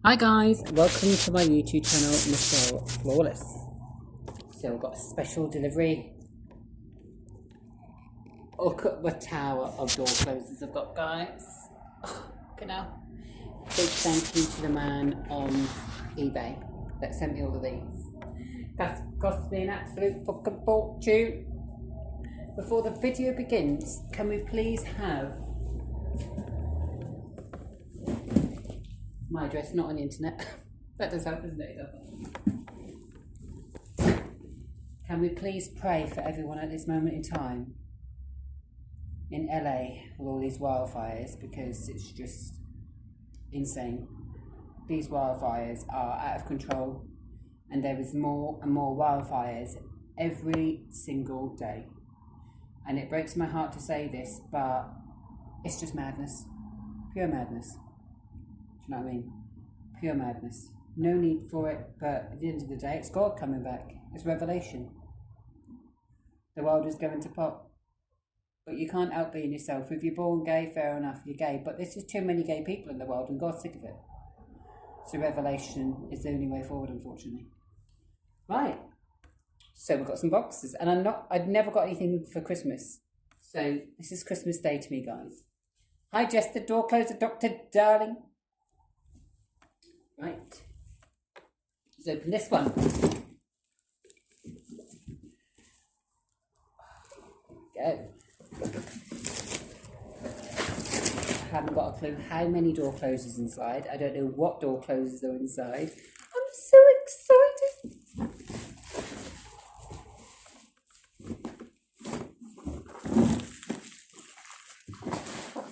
Hi guys, welcome to my YouTube channel, Michelle Flawless. So I've got a special delivery. Look at the tower of door closers I've got, guys. Look at now. Big thank you to the man on eBay that sent me all of these. That's cost me an absolute fucking fortune. Before the video begins, can we please have my address not on the internet? That does help, doesn't it? Can we please pray for everyone at this moment in time in LA with all these wildfires, because it's just insane. These wildfires are out of control, and there is more and more wildfires every single day. And it breaks my heart to say this, but it's just madness. Pure madness. Do you know what I mean? Pure madness. No need for it, but at the end of the day, it's God coming back. It's revelation. The world is going to pot. But you can't help being yourself. If you're born gay, fair enough, you're gay. But there's just too many gay people in the world, and God's sick of it. So revelation is the only way forward, unfortunately. Right. So we've got some boxes, and I've never got anything for Christmas. So this is Christmas Day to me, guys. Hi, Jess, the door closer, Dr. Darling. Right. Let's open this one. Go. I haven't got a clue how many door closers inside. I don't know what door closers are inside. I'm so excited.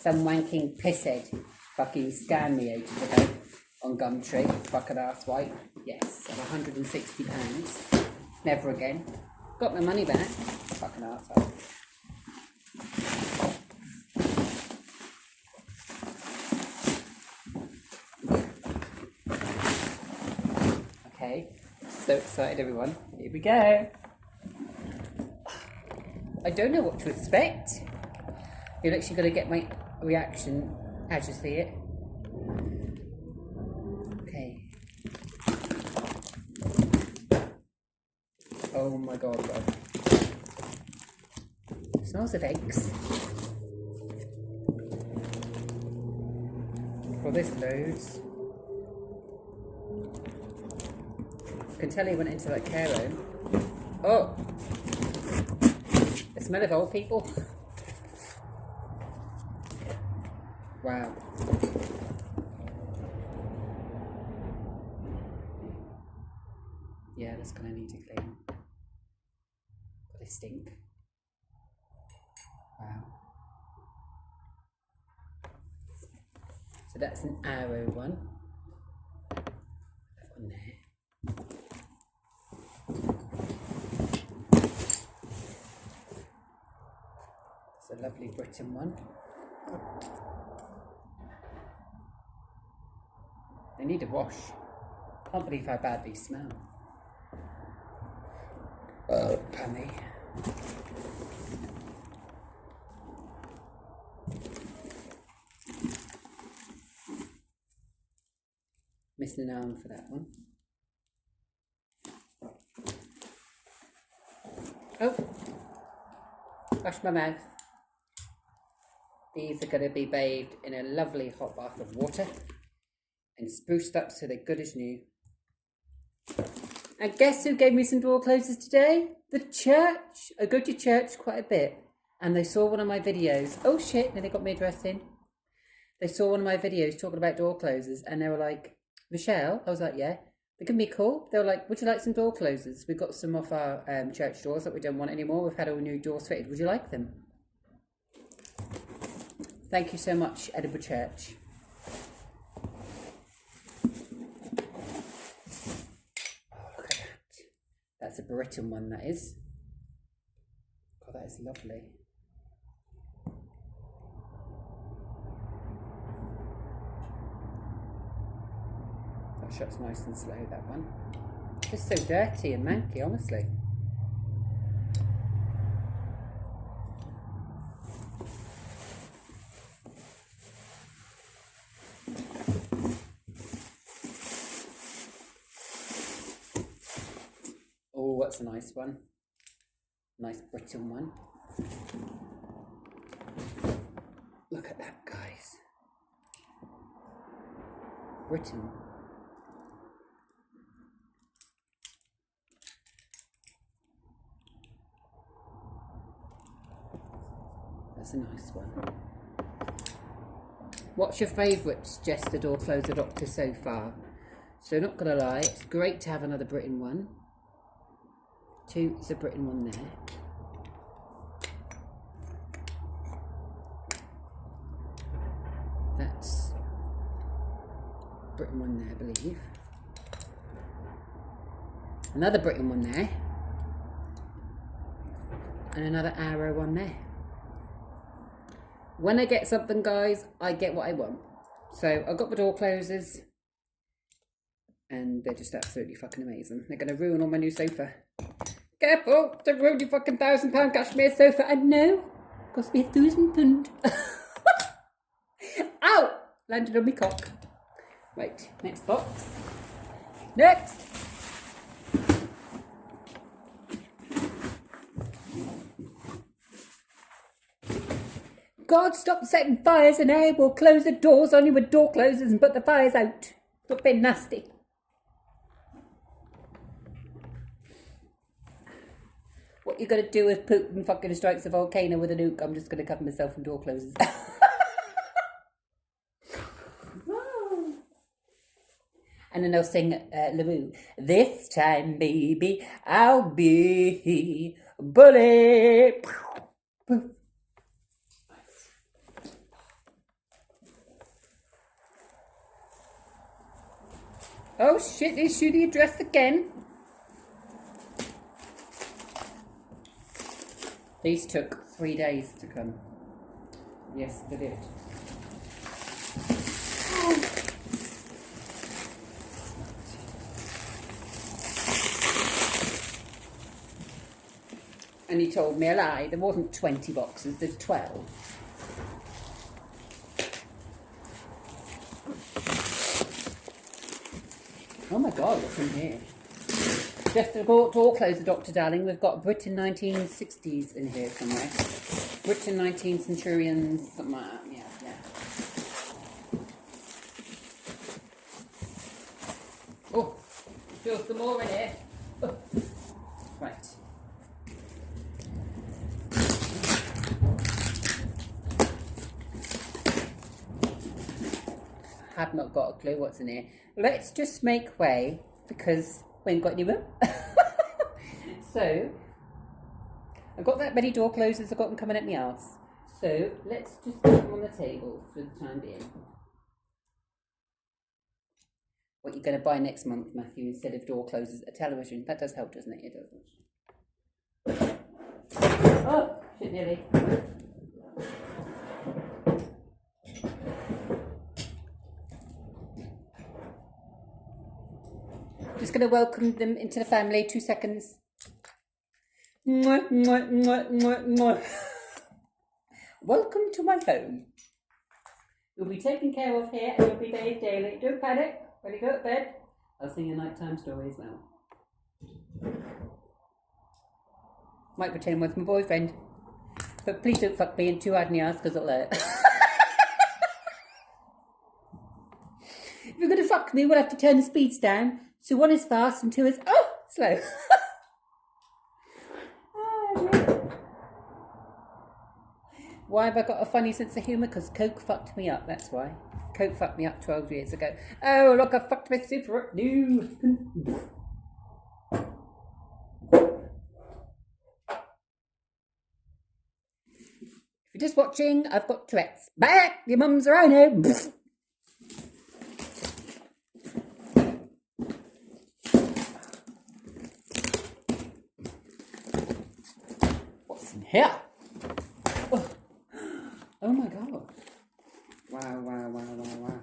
Some wanking pisshead fucking scammed me ages ago on Gumtree, fucking asswipe. Yes, of £160. Never again. Got my money back. Fucking arsehole. Okay, so excited everyone. Here we go. I don't know what to expect. You're actually going to get my reaction as you see it. Okay. Oh my god, God. It smells of eggs. Well, there's loads. I can tell he went into that care home. Oh! The smell of old people. Wow. Yeah, that's gonna need to clean. But they stink. Wow. So that's an arrow one. That one there. It's a lovely Britain one. They need a wash. Can't believe how bad these smell. Pardon me. Missing an arm for that one. Oh! Wash my mouth. These are going to be bathed in a lovely hot bath of water and spruced up so they're good as new. And guess who gave me some door closers today? The church. I go to church quite a bit, and they saw one of my videos. Oh shit, now they got my address in. They saw one of my videos talking about door closers, and they were like, Michelle? I was like, yeah. They can be cool. They were like, would you like some door closers? We've got some off our church doors that we don't want anymore. We've had all new doors fitted. Would you like them? Thank you so much, Edinburgh Church. That's a Britain one, that is. God, that is lovely. That shuts nice and slow, that one. Just so dirty and manky, honestly. Oh, what's a nice one? Nice Britain one. Look at that, guys. Britain. That's a nice one. What's your favourite suggested or closed adopter so far? So not gonna lie, it's great to have another Britain one. Two, it's a Britain one there. That's Britain one there, I believe. Another Britain one there. And another arrow one there. When I get something, guys, I get what I want. So I got the door closers. And they're just absolutely fucking amazing. They're going to ruin all my new sofa. Careful, to ruin your fucking £1,000 cashmere sofa. I know, cost me £1,000. Ow! Landed on my cock. Right, next box. Next! God, stop setting fires and I will close the doors on you with door closers and put the fires out. Stop being nasty. What you're going to do if Putin fucking strikes a volcano with a nuke, I'm just going to cover myself in door closers. And then they'll sing LaRue. This time, baby, I'll be bully. Oh shit, they issue the address again. These took 3 days to come. Yes, they did. And he told me a lie. There wasn't 20 boxes, there's 12. Oh my God, what's in here? Just a door closer, Dr. Darling. We've got Britain 1960s in here somewhere. Britain 19 Centurions, somewhere. Yeah, yeah. Oh, still some more in here. Oh. Right. Have not got a clue what's in here. Let's just make way because we ain't got any room. So I've got that many door closers, I've got them coming at me arse. So let's just put them on the table for the time being. What you're going to buy next month, Matthew, instead of door closers, a television. That does help, doesn't it? It doesn't. Oh, shit, nearly. Just going to welcome them into the family. 2 seconds. Mwah, mwah, mwah, mwah, mwah. Welcome to my home. You'll be taken care of here and you'll be bathed daily. Don't panic. When you go to bed, I'll sing a nighttime story as well. Might pretend one's my boyfriend. But please don't fuck me in too hard in the ass because it'll hurt. If you're going to fuck me, we'll have to turn the speeds down. So 1 is fast and 2 is, slow. Why have I got a funny sense of humour? Because Coke fucked me up, that's why. Coke fucked me up 12 years ago. Oh, look, I fucked my super new. If you're just watching, I've got Tourette's. Back! Your mum's a rhino. What's in here? Oh my God. Wow, wow, wow, wow, wow.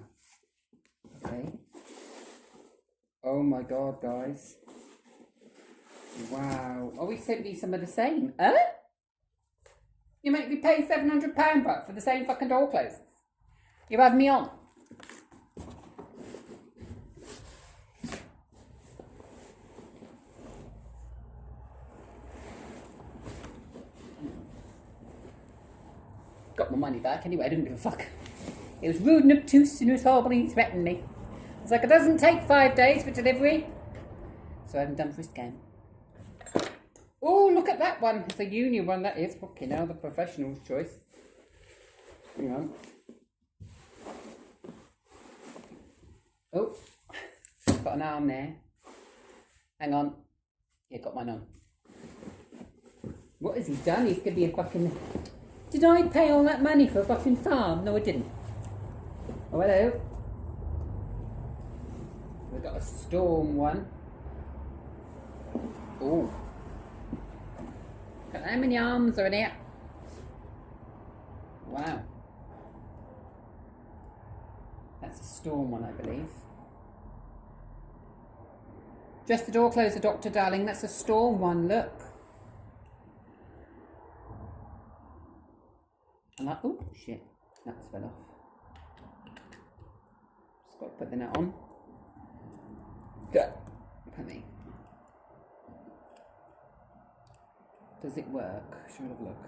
Okay. Oh my God, guys. Wow. Oh, he sent me some of the same. Huh? You make me pay £700 back for the same fucking door closers. You have me on. like my money back anyway. I didn't give a fuck. It was rude and obtuse and it was horrible and he threatened me. I was like, it doesn't take 5 days for delivery. So I'm done for a scam. Oh, look at that one. It's a union one, that is. Fucking hell, the professional's choice. Hang on. Oh, got an arm there. Hang on. Yeah, got mine on. What has he done? He's gonna be a fucking... Did I pay all that money for a fucking farm? No, I didn't. Oh, hello. We've got a storm one. Oh. Got how many arms are in here? Wow. That's a storm one, I believe. Just the door, close the doctor, darling. That's a storm one, look. I'm like, oh, shit. That's fell off. Just got to put the net on. Good. Penny. Does it work? Should we have a look?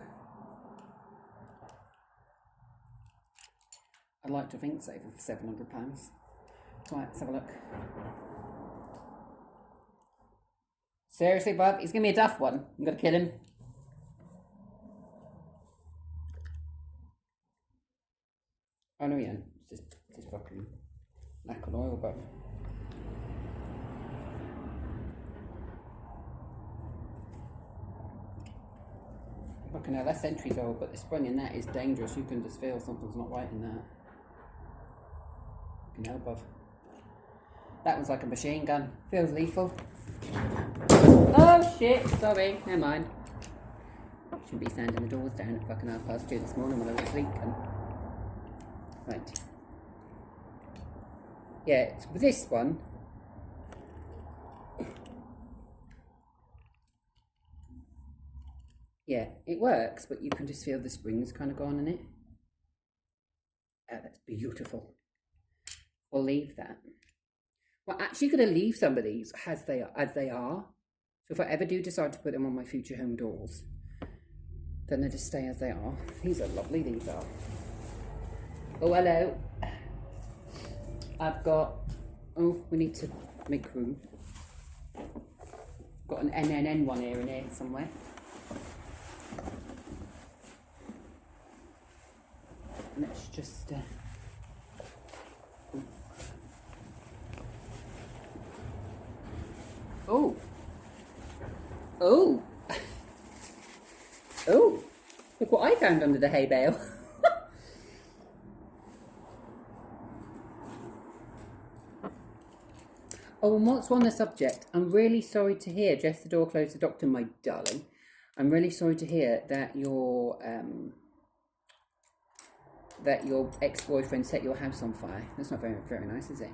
I'd like to think so for £700. Right, let's have a look. Seriously, bub? He's giving me a duff one. I'm going to kill him. Oh no, yeah. It's just fucking lack of oil, bub. Fucking hell, that's centuries old, but the spring in that is dangerous. You can just feel something's not right in that. Fucking hell, bub. That one's like a machine gun. Feels lethal. Oh shit, sorry, never mind. Shouldn't be sanding the doors down at fucking 2:30 this morning when I was asleep. Right. Yeah, it's with this one. Yeah, it works, but you can just feel the springs kind of gone in it. Oh, that's beautiful. We'll leave that. Well, actually going to leave some of these as they are. So if I ever do decide to put them on my future home doors, then they just stay as they are. These are lovely, these are. Oh, hello. I've got, oh, we need to make room. Got an NNN one here and here somewhere. Let's just, oh, oh, oh, look what I found under the hay bale. Oh, and whilst we're on the subject, I'm really sorry to hear, just the door, close the doctor, my darling. I'm really sorry to hear that your ex-boyfriend set your house on fire. That's not very, very nice, is it?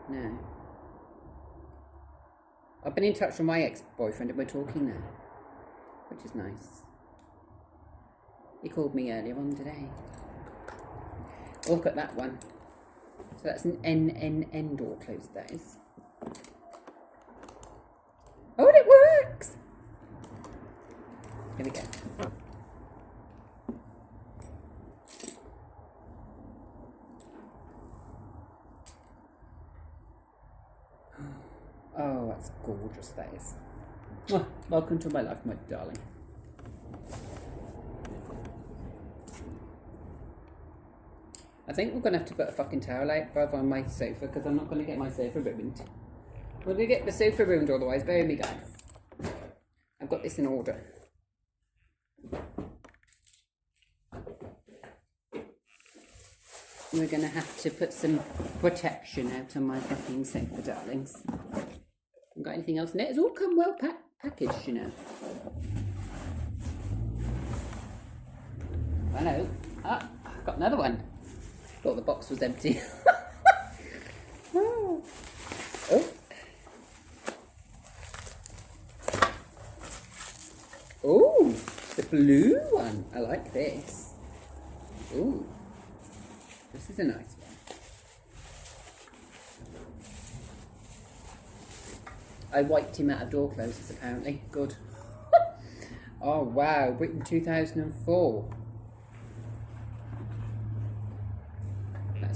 No. I've been in touch with my ex-boyfriend and we're talking now, which is nice. He called me earlier on today. Look at that one. So that's an NNN door closed, that is. Oh, and it works! Here we go. Oh, that's gorgeous, that is. Oh, welcome to my life, my darling. I think we're going to have to put a fucking towel out above on my sofa because I'm not going to get my sofa ruined. We're going to get the sofa ruined otherwise. Bear with me, guys. I've got this in order. We're going to have to put some protection out on my fucking sofa, darlings. Haven't got anything else in it. It's all come well packaged, you know. Hello. Ah, I've got another one. Thought the box was empty. Oh. Oh. Oh, the blue one. I like this. Ooh. This is a nice one. I wiped him out of door closers apparently. Good. Oh wow, Britain 2004.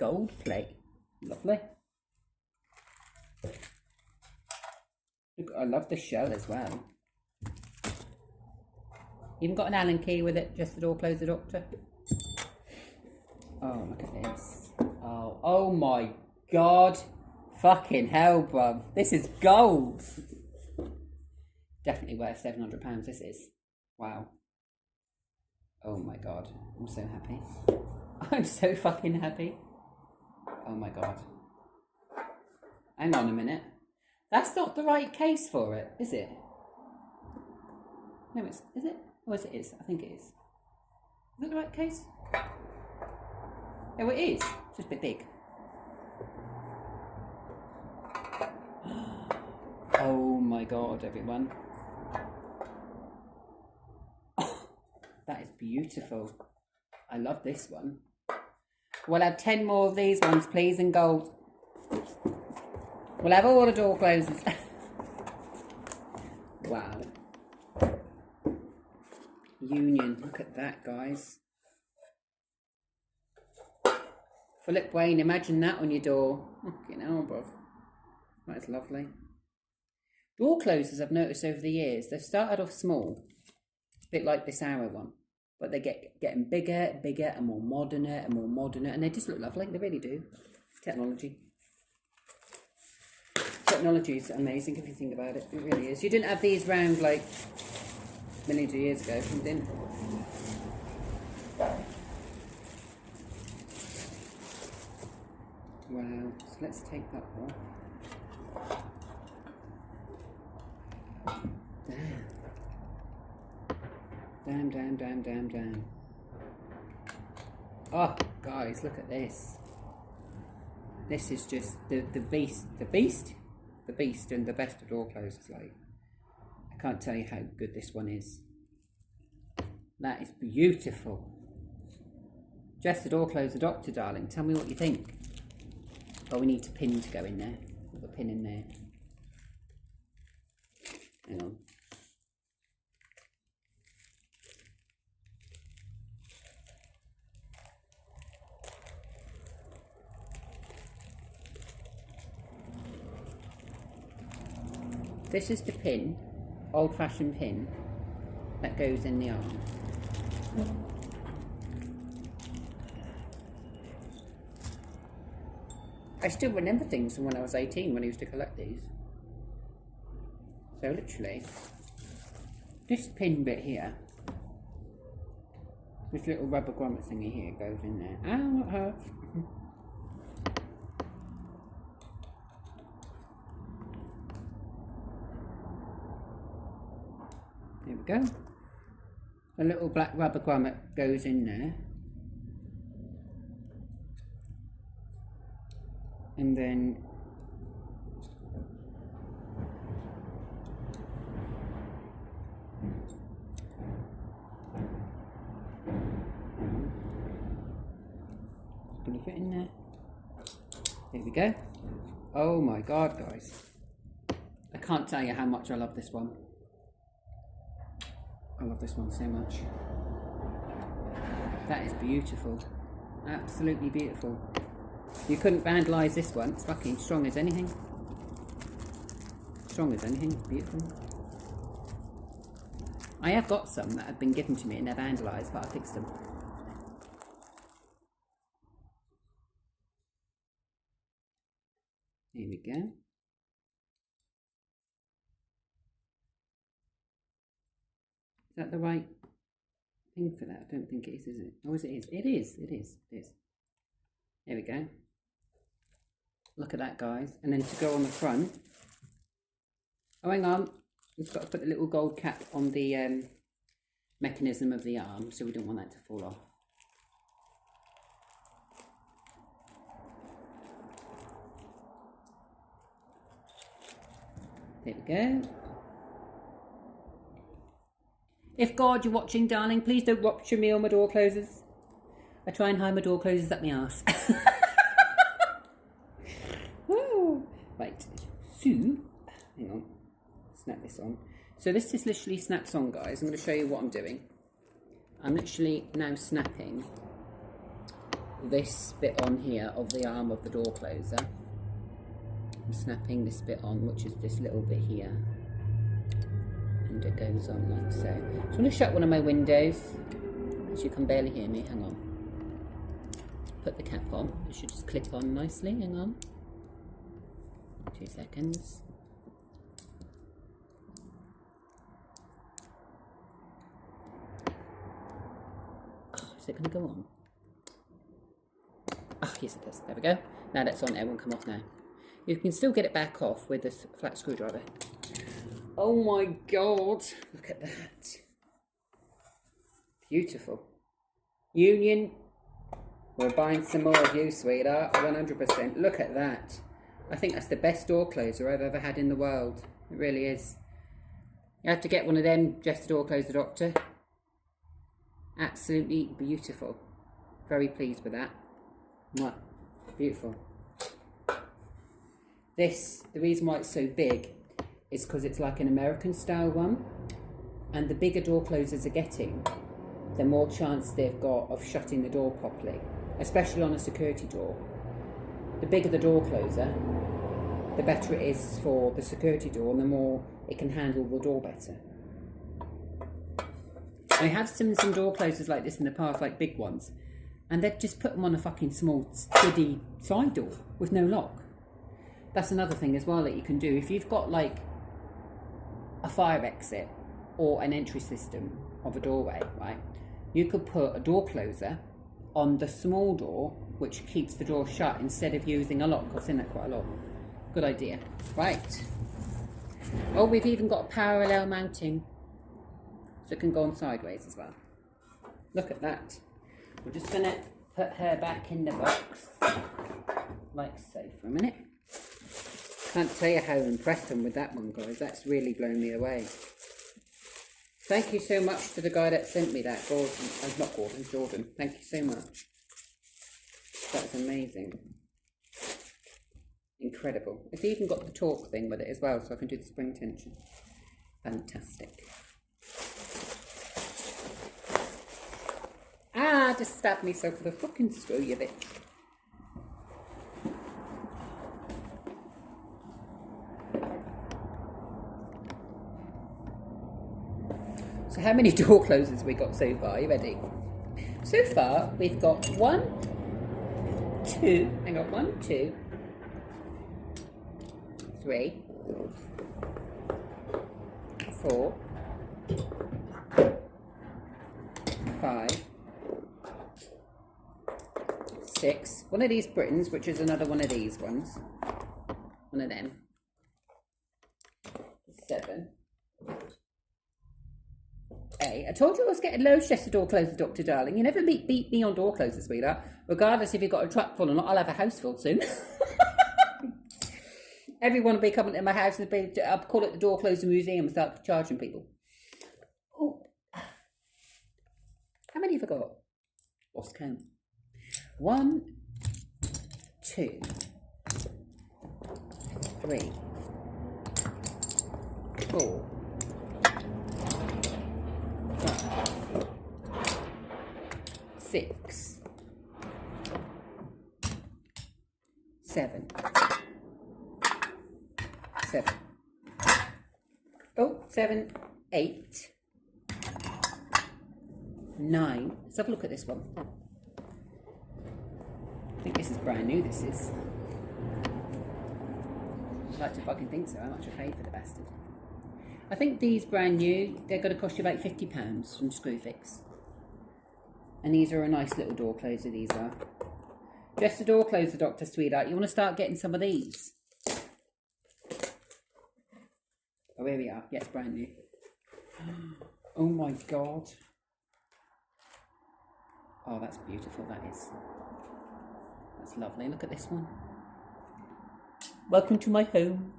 gold plate. Lovely. Look, I love the shell as well. Even got an Allen key with it, just the door close the doctor. Oh, look at this. Oh my God. Fucking hell, bruv. This is gold. Definitely worth £700, this is. Wow. Oh my God. I'm so happy. I'm so fucking happy. Oh my God. Hang on a minute. That's not the right case for it, is it? No, is it? Oh, yes, it is. I think it is. Is it the right case? Oh, it is. It's just a bit big. Oh my God, everyone. That is beautiful. I love this one. We'll have 10 more of these ones, please, in gold. We'll have all the door closers. Wow. Union. Look at that, guys. Philip Wayne, imagine that on your door. Fucking hell, bruv. That's lovely. Door closers, I've noticed over the years, they've started off small. A bit like this arrow one. But they getting bigger, and more moderner, and they just look lovely. They really do. Technology. Technology is amazing if you think about it. It really is. You didn't have these round like millions of years ago. You didn't. Wow. So let's take that one. Damn. Oh, guys, look at this. This is just the beast and the best of door closers. Like, I can't tell you how good this one is. That is beautiful. Just the door closer, doctor, darling. Tell me what you think. Oh, we need a pin to go in there. Put the pin in there. Hang on. This is the pin, old-fashioned pin, that goes in the arm. I still remember things from when I was 18 when I used to collect these. So literally, this pin bit here, this little rubber grommet thingy here goes in there. Ow, it hurts. There we go. A little black rubber grommet goes in there. And then it's going to fit in there. There we go. Oh my God, guys. I can't tell you how much I love this one. I love this one so much. That is beautiful. Absolutely beautiful. You couldn't vandalise this one. It's fucking strong as anything. Strong as anything. Beautiful. I have got some that have been given to me and they're vandalised, but I fixed them. Here we go. Is that the right thing for that? I don't think it is it? Oh, it is. It is. It is. It is. There we go. Look at that, guys. And then to go on the front. Oh, hang on. We've got to put the little gold cap on the mechanism of the arm, so we don't want that to fall off. There we go. If God, you're watching, darling, please don't rupture me on my door closers. I try and hide my door closers up my arse. Right, so, hang on, snap this on. So this just literally snaps on, guys. I'm going to show you what I'm doing. I'm literally now snapping this bit on here of the arm of the door closer. I'm snapping this bit on, which is this little bit here. And it goes on like so. So I'm going to shut one of my windows, as you can barely hear me. Hang on. Put the cap on. It should just clip on nicely. Hang on. 2 seconds. Oh, is it going to go on? Oh, yes it does. There we go. Now that's on. It won't come off now. You can still get it back off with this flat screwdriver. Oh my god. Look at that. Beautiful. Union. We're buying some more of you, sweetheart. 100%. Look at that. I think that's the best door closer I've ever had in the world. It really is. You have to get one of them, just a door closer, doctor. Absolutely beautiful. Very pleased with that. Mwah. Beautiful. This, the reason why it's so big is because it's like an American style one. And the bigger door closers are getting, the more chance they've got of shutting the door properly. Especially on a security door. The bigger the door closer, the better it is for the security door and the more it can handle the door better. I have seen some door closers like this in the past, like big ones, and they'd just put them on a fucking small kiddie side door with no lock. That's another thing as well that you can do. If you've got like a fire exit or an entry system of a doorway, right, you could put a door closer on the small door, which keeps the door shut instead of using a lock. I've seen that quite a lot. Good idea. Right. Oh, we've even got a parallel mounting, so it can go on sideways as well. Look at that. We're just going to put her back in the box, like so, for a minute. Can't tell you how impressed I'm with that one, guys. That's really blown me away. Thank you so much to the guy that sent me that, Gordon. Not Gordon, Jordan. Thank you so much. That's amazing. Incredible. It's even got the torque thing with it as well, so I can do the spring tension. Fantastic. Ah, just stabbed myself with a fucking screw, you bitch. So how many door closers we got so far? Are you ready? So far, we've got 1, 2, hang on, 1, 2, 3, 4, 5, 6. One of these Britons, which is another one of these ones. One of them. 7. 8. I told you I was getting low chested door closer, Dr. Darling. You never beat me on door closers, sweetheart. Regardless if you've got a truck full or not, I'll have a house full soon. Everyone will be coming to my house and I'll call it the door closer museum and start charging people. Oh. How many have I got? Lost count. 1, 2, 3, 4, 5, 6, 7. 7. Oh, 7, 8, 9. Let's have a look at this one. I think this is brand new, this is. I'd like to fucking think so. How much I paid for the bastard. I think these brand new, they're going to cost you about £50 from Screwfix. And these are a nice little door closer, these are. Just a door closer, Dr. Sweetheart. You want to start getting some of these? Oh, here we are. Yes, brand new. Oh my God. Oh, that's beautiful, that is. That's lovely. Look at this one. Welcome to my home.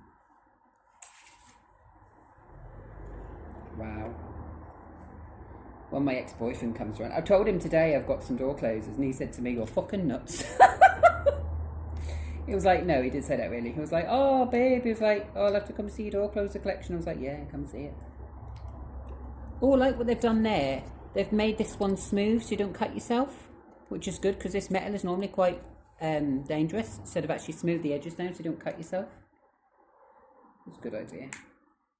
Wow. When my ex-boyfriend comes around, I told him today I've got some door closers, and he said to me, "You're fucking nuts." He was like, no, he did say that really. He was like, "Oh, babe," he was like, "Oh, I'll have to come see your door closer collection." I was like, "Yeah, come see it." Oh, like what they've done there. They've made this one smooth so you don't cut yourself. which is good because this metal is normally quite dangerous. Instead of actually smooth the edges down so you don't cut yourself. It's a good idea.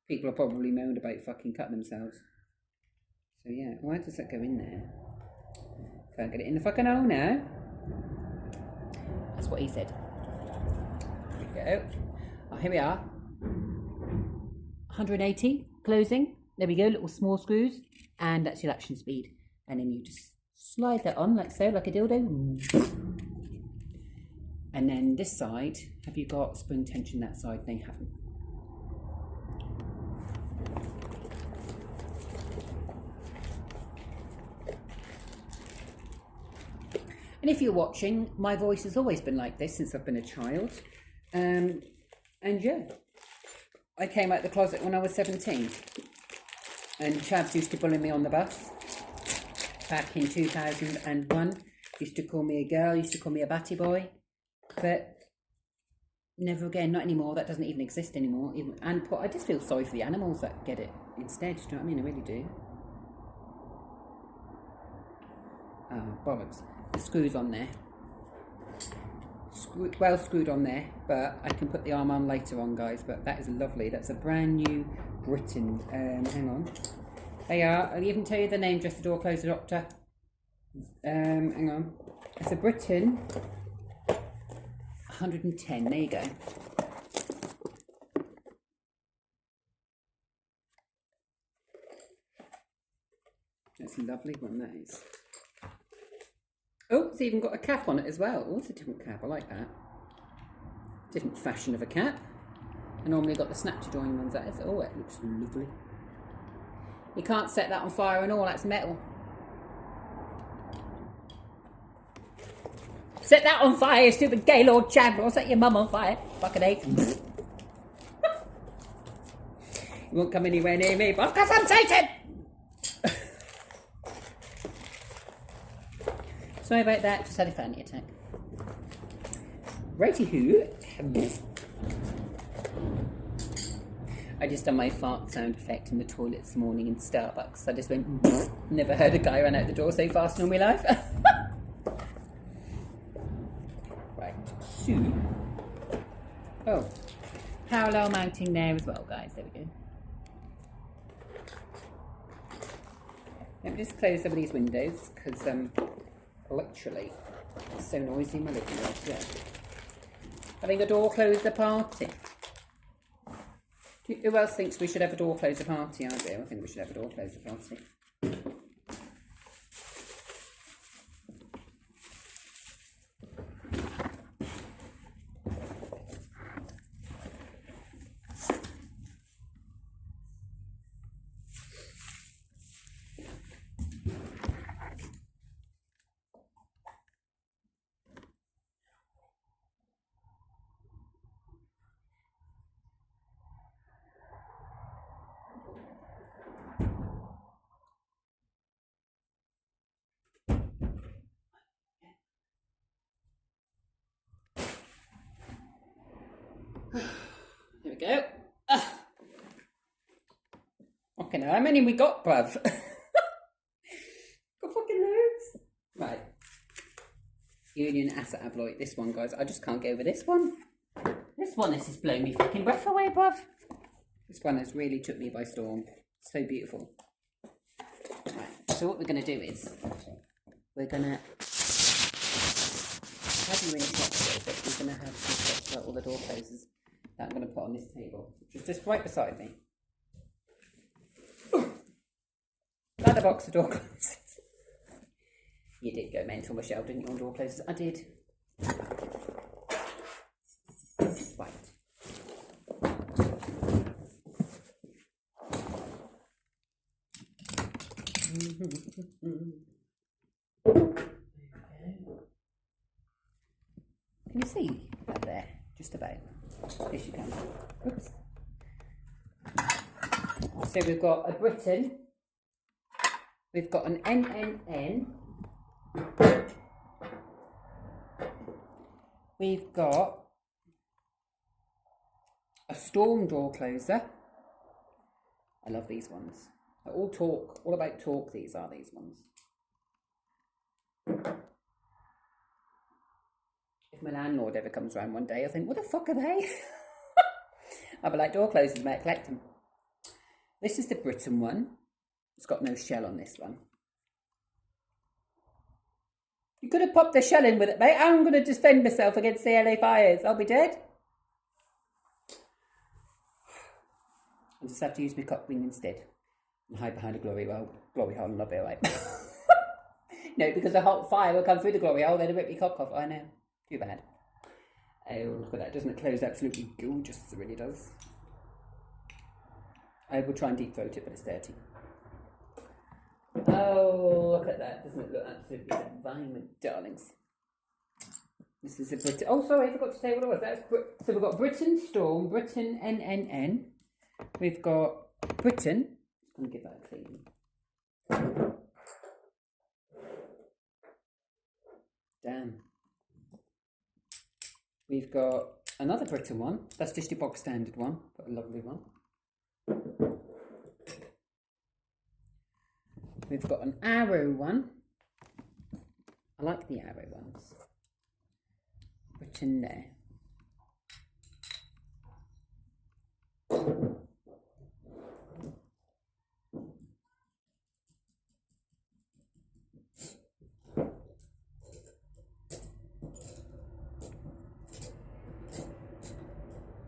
People are probably moaned about fucking cutting themselves. So yeah, why does that go in there? Can't get it in the fucking hole now. That's what he said. Here we go. Oh, here we are. 180 closing. There we go, little small screws. And that's your action speed. And then you just slide that on like so, like a dildo. And then this side, have you got spring tension that side? They haven't. And if you're watching, my voice has always been like this since I've been a child. And yeah, I came out the closet when I was 17. And Chavs used to bully me on the bus back in 2001. Used to call me a girl, used to call me a batty boy. But never again, not anymore. That doesn't even exist anymore. And I just feel sorry for the animals that get it instead. Do you know what I mean? I really do. Oh, bollocks. The screws on there. Well screwed on there, but I can put the arm on later on, guys. But that is lovely. That's a brand new Britain. Hang on. They are. I'll even tell you the name. Just the door closed, the doctor. Hang on. It's a Britain 110. There you go. That's a lovely one. That is. Oh, it's even got a cap on it as well. Oh, it's a different cap. I like that. Different fashion of a cap. I normally got the snap to join ones. That is. Oh, it looks lovely. You can't set that on fire and all. That's metal. Set that on fire, you stupid Gaylord Chad. Or set your mum on fire. Fucking hate. You won't come anywhere near me, but because I'm Satan. Sorry about that, just had a fanny attack. Righty-hoo. I just done my fart sound effect in the toilet this morning in Starbucks. I just went, never heard a guy run out the door so fast in all my life. Right, so. Oh, parallel mounting there as well, guys. There we go. Let me just close some of these windows because literally, it's so noisy in my living room. Yeah. Having a door closer party. Who else thinks we should have a door closer party? I do. I think we should have a door closer party. There we go. Okay, how many we got, bruv? Got fucking loads. Right. Union Asset Abloy. This one, guys. I just can't get over this one. This one, this is blowing me fucking breath away, bruv. This one has really took me by storm. So beautiful. Right. So what we're going to do is we're going to have you in shots, but we're going to have some shots about all the door closers that I'm going to put on this table, which is just right beside me. Another box of door closers. You did go mental, Michelle, didn't you, on door closers? I did. Right. Can you see up there? Just about. Yes, you can. Oops. So we've got a Britain. We've got an NNN. We've got a storm door closer. I love these ones. They're all talk, all about talk. These ones. if my landlord ever comes around one day, I'll think, what the fuck are they? I'll be like, door closers, mate, collect them. This is the Britain one. It's got no shell on this one. You could have popped the shell in with it, mate. I'm going to defend myself against the LA fires. I'll be dead. I'll just have to use my cock ring instead. And hide behind a glory hole and I'll be alright. No, because the hot fire will come through the glory hole, then it'll rip your cock off. I know. Too bad. Oh, look at that. Doesn't it close absolutely gorgeous? It really does. I will try and deep throat it, but it's dirty. Oh, look at that. Doesn't it look absolutely divine, my darlings? This is a Britain. Oh, sorry, I forgot to say what it was. So we've got Britain Storm, Britain NNN. We've got Britain. I'm going to give that a clean. Damn. We've got another Britain one. That's just your box standard one, but a lovely one. We've got an arrow one. I like the arrow ones. Britain there.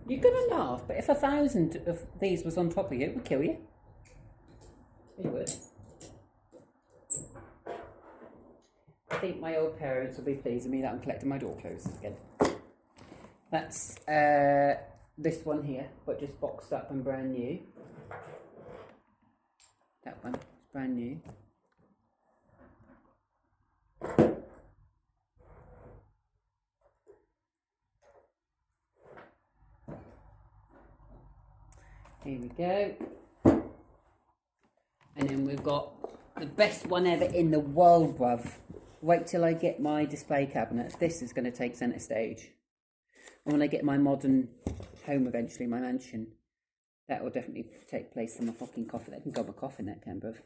You're gonna laugh, but if 1,000 of these was on top of you, it would kill you. It would. I think my old parents will be pleased with me that I'm collecting my door closers again. That's this one here, but just boxed up and brand new. That one is brand new. Here we go. And then we've got the best one ever in the world, bruv. Wait till I get my display cabinet. This is going to take centre stage. And when I get my modern home eventually, my mansion, that will definitely take place in my fucking coffin. That can go in my coffin, that can, bruv.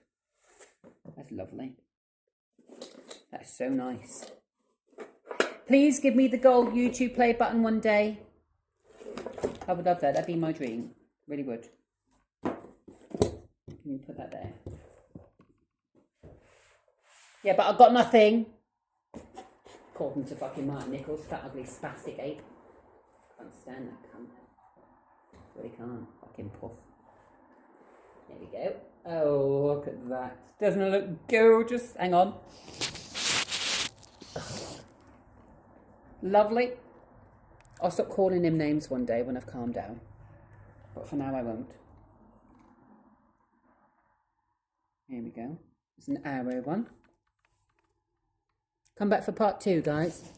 That's lovely. That's so nice. Please give me the gold YouTube play button one day. I would love that. That'd be my dream. Really would. Can you put that there? Yeah, but I've got nothing. According to fucking Martin Nichols, fat ugly spastic ape. Can't stand that cunt. Really can't. Fucking puff. There we go. Oh, look at that. Doesn't it look gorgeous? Hang on. Lovely. I'll stop calling him names one day when I've calmed down. But for now I won't. Here we go. It's an arrow one. Come back for part 2, guys.